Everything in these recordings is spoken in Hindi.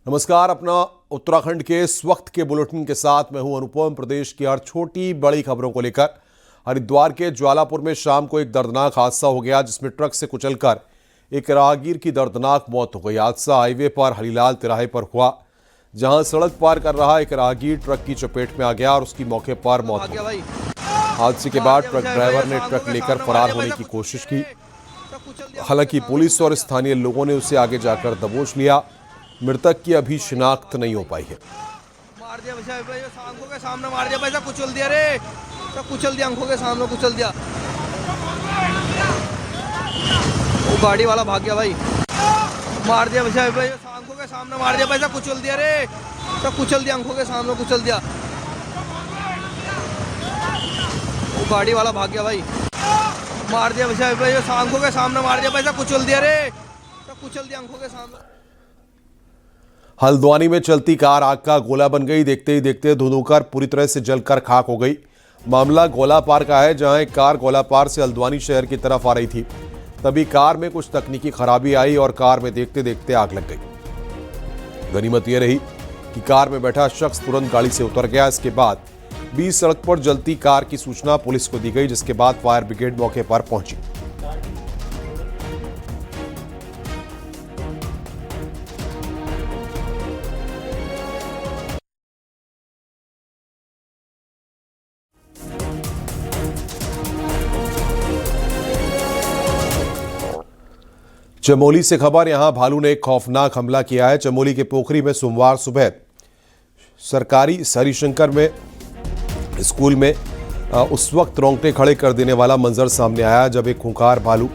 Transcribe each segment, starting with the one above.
नमस्कार। अपना उत्तराखंड के इस वक्त के बुलेटिन के साथ मैं हूं अनुपम। प्रदेश की हर छोटी बड़ी खबरों को लेकर हरिद्वार के ज्वालापुर में शाम को एक दर्दनाक हादसा हो गया, जिसमें ट्रक से कुचलकर एक राहगीर की दर्दनाक मौत हो गई। हादसा हाईवे पर हलीलाल तिराहे पर हुआ, जहां सड़क पार कर रहा एक राहगीर ट्रक की चपेट में आ गया और उसकी मौके पर मौत हो गई। हादसे के बाद ट्रक ड्राइवर ने ट्रक लेकर फरार होने की कोशिश की। हालांकि पुलिस और स्थानीय लोगों ने उसे आगे जाकर दबोच लिया। मृतक की अभी शिनाख्त नहीं हो पाई है। मार दिया भाई, आंखों के सामने मार दिया भाई, कुचल दिया रे, सब कुचल दिया, आंखों के सामने कुचल दिया। वो गाड़ी वाला भाग गया भाई, मार दिया भाई, आंखों के सामने मार दिया भाई, कुचल दिया रे, सब कुचल दिया, आंखों के सामने कुचल दिया। वो गाड़ी वाला भाग गया भाई, मार दिया भाई, आंखों के सामने मार दिया भाई, कुचल दिया रे, सब कुचल दिया, आंखों के सामने। हल्द्वानी में चलती कार आग का गोला बन गई। देखते ही देखते धुंधुकर पूरी तरह से जलकर खाक हो गई। मामला गोलापार का है, जहां एक कार गोलापार से हल्द्वानी शहर की तरफ आ रही थी। तभी कार में कुछ तकनीकी खराबी आई और कार में देखते देखते आग लग गई। गनीमत यह रही कि कार में बैठा शख्स तुरंत गाड़ी से उतर गया। इसके बाद बीच सड़क पर जलती कार की सूचना पुलिस को दी गई, जिसके बाद फायर ब्रिगेड मौके पर पहुंची। चमोली से खबर। यहां भालू ने एक खौफनाक हमला किया है। चमोली के पोखरी में सोमवार सुबह सरकारी हरिशंकर में स्कूल में उस वक्त रोंगटे खड़े कर देने वाला मंजर सामने आया, जब एक खूंखार भालू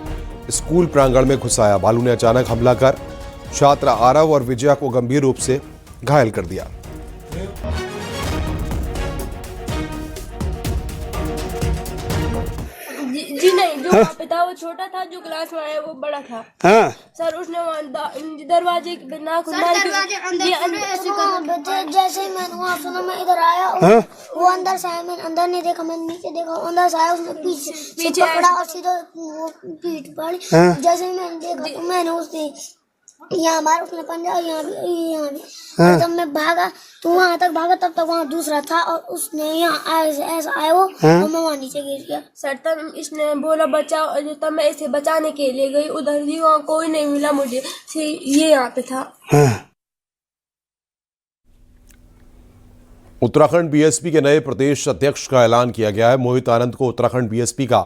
स्कूल प्रांगण में घुस आया। भालू ने अचानक हमला कर छात्रा आरव और विजया को गंभीर रूप से घायल कर दिया। जी नहीं, जो वहाँ पे था वो छोटा था, जो क्लास में आया वो बड़ा था। हाँ सर उसने दरवाजे ना खुला, जैसे ही मैंने वहाँ सुना, मैं इधर आया और वो अंदर से आया। मैंने अंदर नहीं देखा, मैंने नीचे देखा, अंदर से आया, उसने पीछे पकड़ा और सीधा वो पीठ पड़ी। जैसे ही मैंने देखा तो मैंने उससे यहाँ मारा, उसने पंजा यहाँ भी। जब मैं भागा तो वहाँ तक भागा, तब तक वहाँ दूसरा था और उसने यहाँ ऐसा आया वो और मैं वहाँ नीचे गिर गया। सर तब इसने बोला बचाओ, तब मैं इसे बचाने के लिए गई उधर ही, वहाँ कोई नहीं मिला मुझे, ये यहाँ पे था। उत्तराखंड बीएसपी के नए प्रदेश अध्यक्ष का ऐलान किया गया है। मोहित आनंद को उत्तराखंड बीएसपी का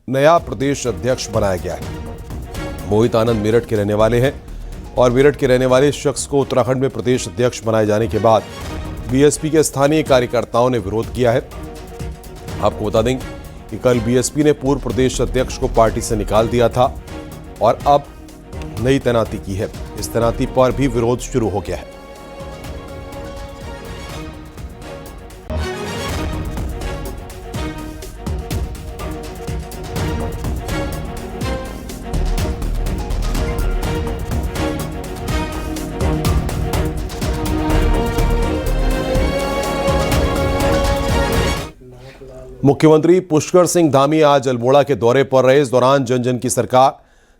नया प्रदेश अध्यक्ष बनाया गया है। मोहित आनंद मेरठ के रहने वाले हैं और मेरठ के रहने वाले इस शख्स को उत्तराखंड में प्रदेश अध्यक्ष बनाए जाने के बाद बीएसपी के स्थानीय कार्यकर्ताओं ने विरोध किया है। आपको बता दें कि कल बीएसपी ने पूर्व प्रदेश अध्यक्ष को पार्टी से निकाल दिया था और अब नई तैनाती की है। इस तैनाती पर भी विरोध शुरू हो गया है। मुख्यमंत्री पुष्कर सिंह धामी आज अल्मोड़ा के दौरे पर रहे। इस दौरान जन जन की सरकार,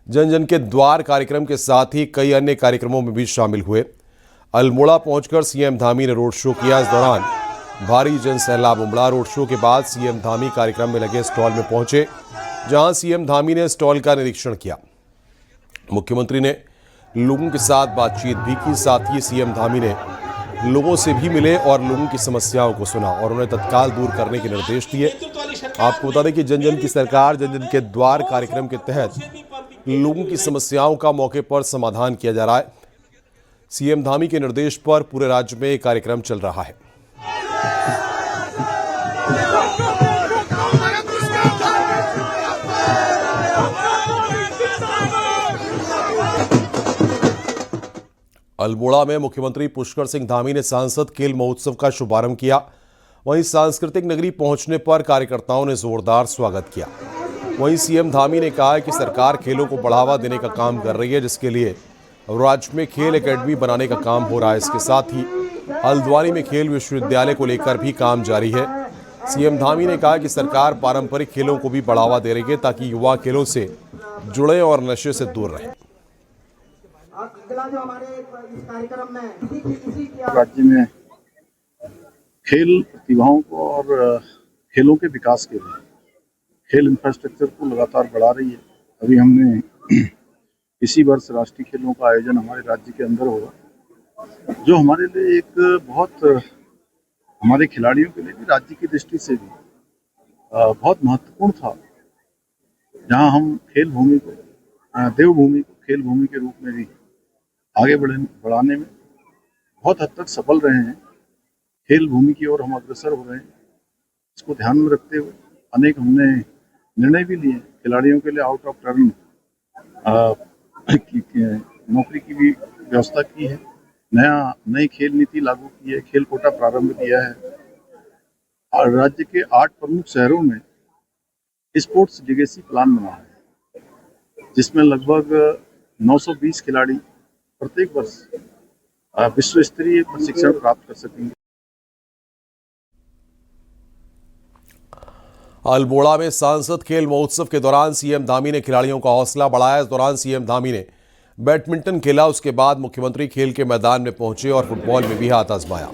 जन जन के द्वार कार्यक्रम के साथ ही कई अन्य कार्यक्रमों में भी शामिल हुए। अल्मोड़ा पहुंचकर सीएम धामी ने रोड शो किया। इस दौरान भारी जन सैलाब उमड़ा। रोड शो के बाद सीएम धामी कार्यक्रम में लगे स्टॉल में पहुंचे, जहां सीएम धामी ने स्टॉल का निरीक्षण किया। मुख्यमंत्री ने लोगों के साथ बातचीत भी की। साथ ही सीएम धामी ने लोगों से भी मिले और लोगों की समस्याओं को सुना और उन्हें तत्काल दूर करने के निर्देश दिए। आपको बता दें कि जन जन की सरकार, जन जन के द्वार कार्यक्रम के तहत लोगों की समस्याओं का मौके पर समाधान किया जा रहा है। सीएम धामी के निर्देश पर पूरे राज्य में कार्यक्रम चल रहा है। अल्मोड़ा में मुख्यमंत्री पुष्कर सिंह धामी ने सांसद खेल महोत्सव का शुभारंभ किया। वहीं सांस्कृतिक नगरी पहुंचने पर कार्यकर्ताओं ने जोरदार स्वागत किया। वहीं सीएम धामी ने कहा कि सरकार खेलों को बढ़ावा देने का काम कर रही है, जिसके लिए राज्य में खेल एकेडमी बनाने का काम हो रहा है। इसके साथ ही हल्द्वानी में खेल विश्वविद्यालय को लेकर भी काम जारी है। सीएम धामी ने कहा कि सरकार पारंपरिक खेलों को भी बढ़ावा दे रही है, ताकि युवा खेलों से जुड़े और नशे से दूर रहें। राज्य में खेल प्रतिभाओं को और खेलों के विकास के लिए खेल इंफ्रास्ट्रक्चर को लगातार बढ़ा रही है। अभी हमने इसी वर्ष राष्ट्रीय खेलों का आयोजन हमारे राज्य के अंदर होगा, जो हमारे लिए एक बहुत, हमारे खिलाड़ियों के लिए भी, राज्य की दृष्टि से भी बहुत महत्वपूर्ण था, जहां हम खेल भूमि को, देवभूमि को खेल भूमि के रूप में भी आगे बढ़ाने में बहुत हद तक सफल रहे हैं। खेल भूमि की ओर हम अग्रसर हो रहे हैं। इसको ध्यान में रखते हुए अनेक हमने निर्णय भी लिए। खिलाड़ियों के लिए आउट ऑफ टर्न नौकरी की भी व्यवस्था की है। नई खेल नीति लागू की है। खेल कोटा प्रारंभ किया है और राज्य के 8 प्रमुख शहरों में स्पोर्ट्स लीगेसी प्लान बना है, जिसमें लगभग 920 खिलाड़ी प्रत्येक वर्ष विश्व स्तरीय प्रशिक्षण प्राप्त कर सकेंगे। अल्मोड़ा में सांसद खेल महोत्सव के दौरान सीएम धामी ने खिलाड़ियों का हौसला बढ़ाया। इस दौरान सीएम धामी ने बैडमिंटन खेला। उसके बाद मुख्यमंत्री खेल के मैदान में पहुंचे और फुटबॉल में भी हाथ आजमाया।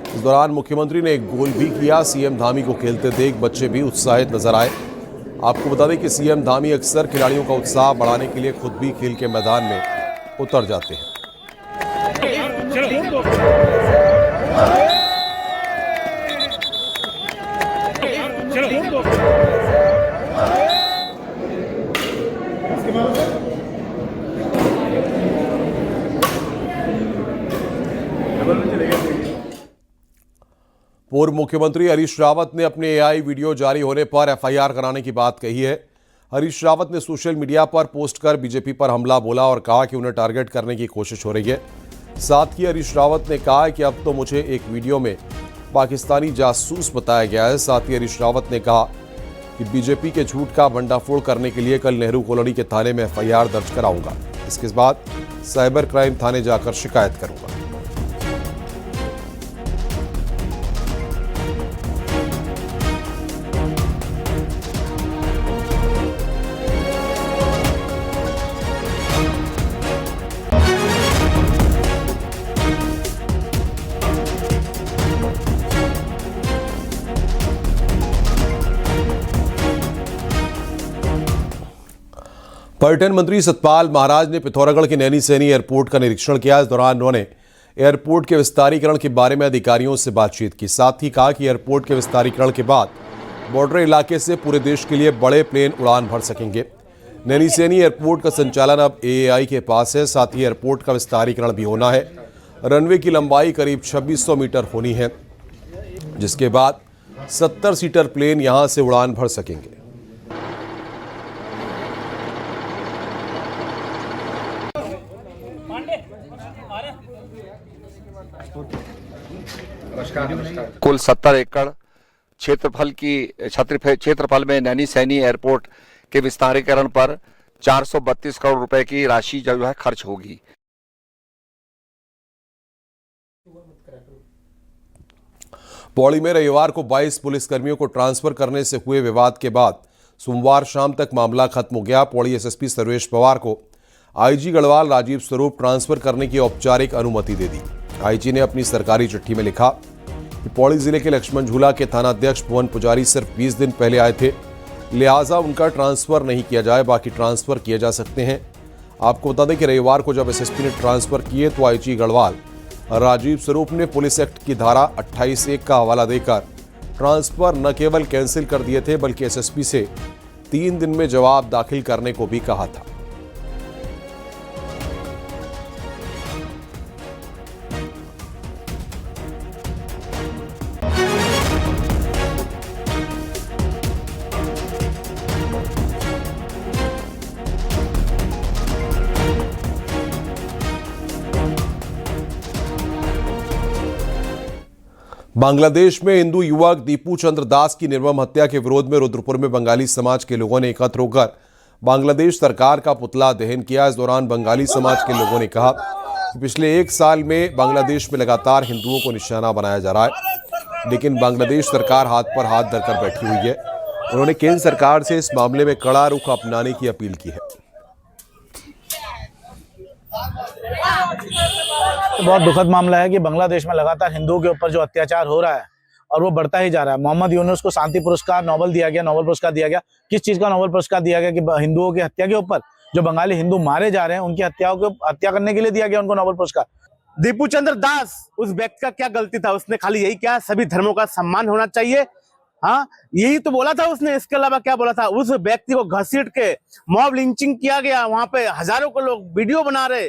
इस दौरान मुख्यमंत्री ने एक गोल भी किया। सीएम धामी को खेलते देख बच्चे भी उत्साहित नजर आए। आपको बता दें कि सीएम धामी अक्सर खिलाड़ियों का उत्साह बढ़ाने के लिए खुद भी खेल के मैदान में उतर जाते हैं। पूर्व मुख्यमंत्री हरीश रावत ने अपने एआई वीडियो जारी होने पर एफआईआर कराने की बात कही है। हरीश रावत ने सोशल मीडिया पर पोस्ट कर बीजेपी पर हमला बोला और कहा कि उन्हें टारगेट करने की कोशिश हो रही है। साथ ही हरीश रावत ने कहा कि अब तो मुझे एक वीडियो में पाकिस्तानी जासूस बताया गया है। साथ ही हरीश रावत ने कहा कि बीजेपी के झूठ का भंडाफोड़ करने के लिए कल नेहरू कॉलोनी के थाने में एफआईआर दर्ज कराऊंगा। इसके बाद साइबर क्राइम थाने जाकर शिकायत करूंगा। पर्यटन मंत्री सतपाल महाराज ने पिथौरागढ़ के नैनी सैनी एयरपोर्ट का निरीक्षण किया। इस दौरान उन्होंने एयरपोर्ट के विस्तारीकरण के बारे में अधिकारियों से बातचीत की। साथ ही कहा कि एयरपोर्ट के विस्तारीकरण के बाद बॉर्डर इलाके से पूरे देश के लिए बड़े प्लेन उड़ान भर सकेंगे। नैनी सैनी एयरपोर्ट का संचालन अब एएआई के पास है। साथ ही एयरपोर्ट का विस्तारीकरण भी होना है। रनवे की लंबाई करीब 2600 मीटर होनी है, जिसके बाद 70 सीटर प्लेन यहां से उड़ान भर सकेंगे। कुल 70 एकड़ क्षेत्रफल में नैनी सैनी एयरपोर्ट के विस्तारीकरण पर 432 करोड़ रुपए की राशि जो है खर्च होगी। पौड़ी में रविवार को 22 पुलिसकर्मियों को ट्रांसफर करने से हुए विवाद के बाद सोमवार शाम तक मामला खत्म हो गया। पौड़ी एसएसपी सर्वेश पवार को आईजी गढ़वाल राजीव स्वरूप ट्रांसफर करने की औपचारिक अनुमति दे दी। आईजी ने अपनी सरकारी चिट्ठी में लिखा कि पौड़ी जिले के लक्ष्मण झूला के थानाध्यक्ष भुवन पुजारी सिर्फ 20 दिन पहले आए थे, लिहाजा उनका ट्रांसफर नहीं किया जाए, बाकी ट्रांसफर किए जा सकते हैं। आपको बता दें कि रविवार को जब एसएसपी ने ट्रांसफर किए तो आईजी गढ़वाल राजीव स्वरूप ने पुलिस एक्ट की धारा 28(1) का हवाला देकर ट्रांसफर न केवल कैंसिल कर दिए थे, बल्कि एसएसपी से 3 दिन में जवाब दाखिल करने को भी कहा था। बांग्लादेश में हिंदू युवक दीपू चंद्र दास की निर्मम हत्या के विरोध में रुद्रपुर में बंगाली समाज के लोगों ने एकत्र होकर बांग्लादेश सरकार का पुतला दहन किया। इस दौरान बंगाली समाज के लोगों ने कहा कि पिछले 1 साल में बांग्लादेश में लगातार हिंदुओं को निशाना बनाया जा रहा है, लेकिन बांग्लादेश सरकार हाथ पर हाथ धरकर बैठी हुई है। उन्होंने केंद्र सरकार से इस मामले में कड़ा रुख अपनाने की अपील की है। बहुत दुखद मामला है कि बांग्लादेश में लगातार हिंदुओं के ऊपर जो अत्याचार हो रहा है और वो बढ़ता ही जा रहा है। मोहम्मद यूनुस को शांति पुरस्कार नोबेल दिया गया, नोबेल पुरस्कार दिया गया। किस चीज का नोबेल पुरस्कार दिया गया? कि हिंदुओं की हत्या के ऊपर, जो बंगाली हिंदू मारे जा रहे हैं उनकी हत्या करने के लिए दिया गया उनको नोबेल पुरस्कार। दीपू चंद्र दास, उस व्यक्ति का क्या गलती था? उसने खाली यही क्या, सभी धर्मों का सम्मान होना चाहिए, हाँ यही तो बोला था उसने। इसके अलावा क्या बोला था? उस व्यक्ति को घसीट के मॉब लिंचिंग किया गया, वहां पे हजारों को लोग वीडियो बना रहे।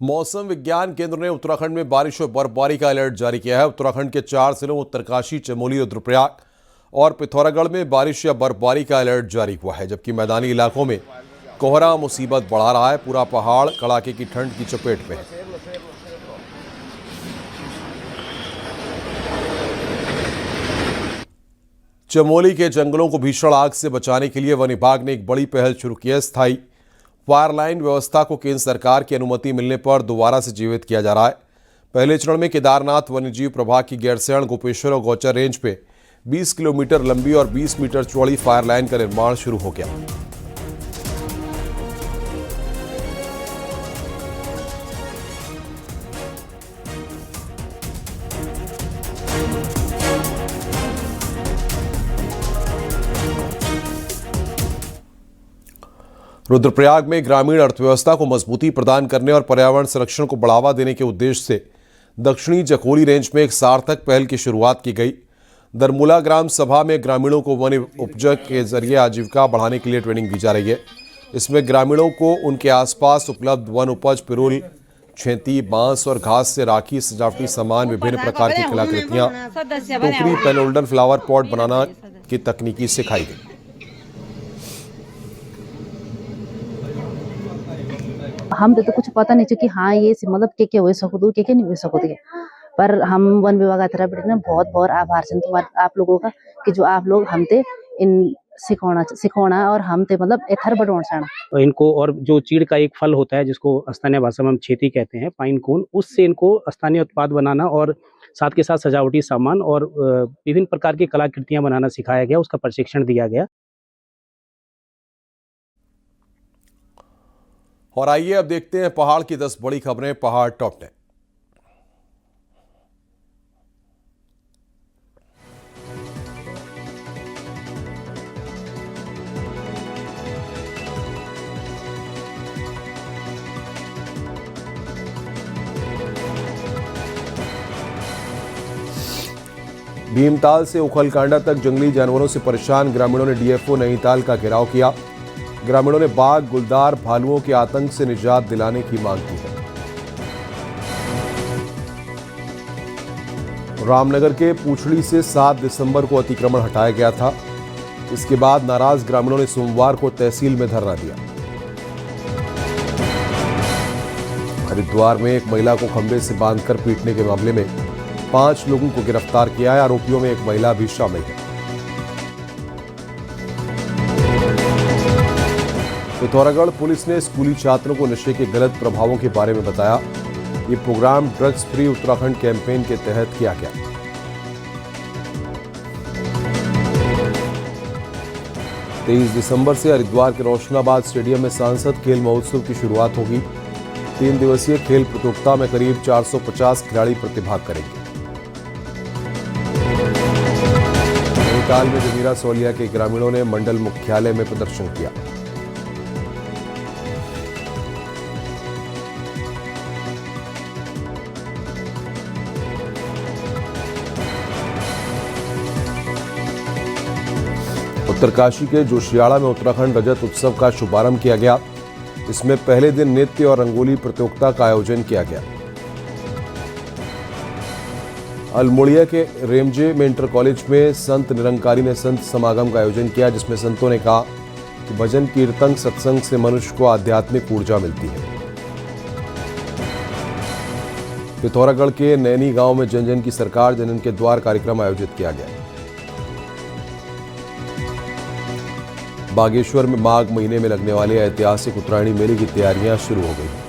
मौसम विज्ञान केंद्र ने उत्तराखंड में बारिश और बर्फबारी का अलर्ट जारी किया है। उत्तराखंड के 4 जिलों उत्तरकाशी, चमोली, रुद्रप्रयाग और पिथौरागढ़ में बारिश या बर्फबारी का अलर्ट जारी हुआ है, जबकि मैदानी इलाकों में कोहरा मुसीबत बढ़ा रहा है। पूरा पहाड़ कड़ाके की ठंड की चपेट में है। चमोली के जंगलों को भीषण आग से बचाने के लिए वन विभाग ने एक बड़ी पहल शुरू की है। स्थायी फायर लाइन व्यवस्था को केंद्र सरकार की अनुमति मिलने पर दोबारा से जीवित किया जा रहा है। पहले चरण में केदारनाथ वन्यजीव प्रभाग की गैरसैंण, गोपेश्वर और गौचर रेंज पे 20 किलोमीटर लंबी और 20 मीटर चौड़ी फायर लाइन का निर्माण शुरू हो गया। रुद्रप्रयाग में ग्रामीण अर्थव्यवस्था को मजबूती प्रदान करने और पर्यावरण संरक्षण को बढ़ावा देने के उद्देश्य से दक्षिणी जखोली रेंज में एक सार्थक पहल की शुरुआत की गई। दरमुला ग्राम सभा में ग्रामीणों को वन उपज के जरिए आजीविका बढ़ाने के लिए ट्रेनिंग दी जा रही है। इसमें ग्रामीणों को उनके आसपास उपलब्ध वन उपज, पिरुल, छेंती, बांस और घास से राखी, सजावटी सामान, विभिन्न प्रकार की कलाकृतियां, टोकरी, पेन होल्डर, फ्लावर पॉट बनाना की तकनीकी सिखाई गई। हम तो कुछ पता नहीं कि हाँ ये मतलब के हो सकूँ के नहीं हो सकूँ, पर हम वन विभाग तरफ बहुत बहुत आभार तुम्हारे आप लोगों का कि जो आप लोग हमते इन सिखाना और हमते मतलब एथर बढ़ाना। इनको और जो चीड़ का एक फल होता है जिसको स्थानीय भाषा में हम छेती कहते हैं, पाइन कोन, उससे इनको स्थानीय उत्पाद बनाना और साथ के साथ सजावटी सामान और विभिन्न प्रकार की कलाकृतियां बनाना सिखाया गया, उसका प्रशिक्षण दिया गया। और आइए अब देखते हैं पहाड़ की 10 बड़ी खबरें पहाड़ टॉप 10। भीमताल से उखलकांडा तक जंगली जानवरों से परेशान ग्रामीणों ने डीएफओ नैनीताल का घेराव किया। ग्रामीणों ने बाघ, गुलदार, भालुओं के आतंक से निजात दिलाने की मांग की है। रामनगर के पूछड़ी से 7 दिसंबर को अतिक्रमण हटाया गया था। इसके बाद नाराज ग्रामीणों ने सोमवार को तहसील में धरना दिया। हरिद्वार में एक महिला को खंभे से बांधकर पीटने के मामले में 5 लोगों को गिरफ्तार किया है। आरोपियों में एक महिला भी शामिल है। पिथौरागढ़ पुलिस ने स्कूली छात्रों को नशे के गलत प्रभावों के बारे में बताया। ये programme drugs free Uttarakhand campaign के तहत किया गया। तेईस दिसंबर से हरिद्वार के रोशनाबाद स्टेडियम में सांसद खेल महोत्सव की शुरुआत होगी। 3 दिवसीय खेल प्रतियोगिता में करीब 450 खिलाड़ी प्रतिभाग करेंगे। नैनीताल में जमीरा सोलिया के ग्रामीणों ने मंडल मुख्यालय में प्रदर्शन किया। उत्तरकाशी के जोशियाड़ा में उत्तराखंड रजत उत्सव का शुभारंभ किया गया। इसमें पहले दिन नृत्य और रंगोली प्रतियोगिता का आयोजन किया गया। अल्मोड़िया के रेमजे में इंटर कॉलेज में संत निरंकारी ने संत समागम का आयोजन किया, जिसमें संतों ने कहा कि भजन, कीर्तन, सत्संग से मनुष्य को आध्यात्मिक ऊर्जा मिलती है। पिथौरागढ़ के नैनी गांव में जन जन की सरकार, जन जन के द्वार कार्यक्रम आयोजित किया गया। बागेश्वर में माघ महीने में लगने वाले ऐतिहासिक उत्तरायणी मेले की तैयारियां शुरू हो गई।